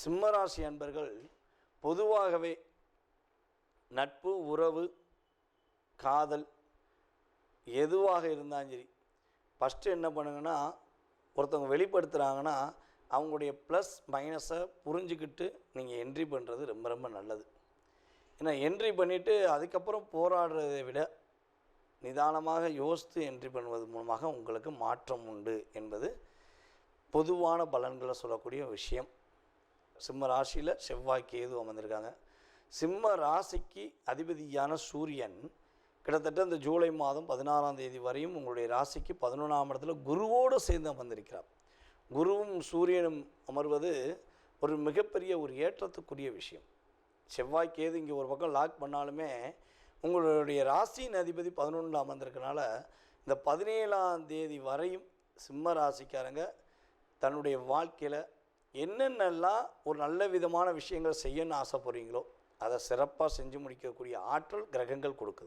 சிம்மராசி அன்பர்கள் பொதுவாகவே நட்பு, உறவு, காதல் எதுவாக இருந்தாலும் சரி, ஃபஸ்ட்டு என்ன பண்ணுங்கன்னா, ஒருத்தவங்க வெளிப்படுத்துகிறாங்கன்னா அவங்களுடைய ப்ளஸ் மைனஸை புரிஞ்சுக்கிட்டு நீங்கள் என்ட்ரி பண்ணுறது ரொம்ப ரொம்ப நல்லது. ஏன்னா என்ட்ரி பண்ணிவிட்டு அதுக்கப்புறம் போராடுறதை விட நிதானமாக யோசித்து என்ட்ரி பண்ணுவது மூலமாக உங்களுக்கு மாற்றம் உண்டு என்பது பொதுவான பலன்களை சொல்லக்கூடிய விஷயம். சிம்ம ராசியில் செவ்வாய் கேது அமர்ந்திருக்காங்க. சிம்ம ராசிக்கு அதிபதியான சூரியன் கிட்டத்தட்ட இந்த ஜூலை மாதம் 16ஆம் தேதி வரையும் உங்களுடைய ராசிக்கு 11ஆம் இடத்துல குருவோடு சேர்ந்து அமர்ந்திருக்கிறார். குருவும் சூரியனும் அமர்வது ஒரு மிகப்பெரிய ஒரு ஏற்றத்துக்குரிய விஷயம். செவ்வாய் கேது இங்கே ஒரு பக்கம் லாக் பண்ணாலுமே உங்களுடைய ராசியின் அதிபதி 11 அமர்ந்திருக்கனால இந்த 17ஆம் தேதி வரையும் சிம்ம ராசிக்காரங்க தன்னுடைய வாழ்க்கையில் என்னென்னலாம் ஒரு நல்ல விதமான விஷயங்கள் செய்யணும்னு ஆசைப்படுறீங்களோ அதை சிறப்பாக செஞ்சு முடிக்கக்கூடிய ஆற்றல் கிரகங்கள் கொடுக்குது.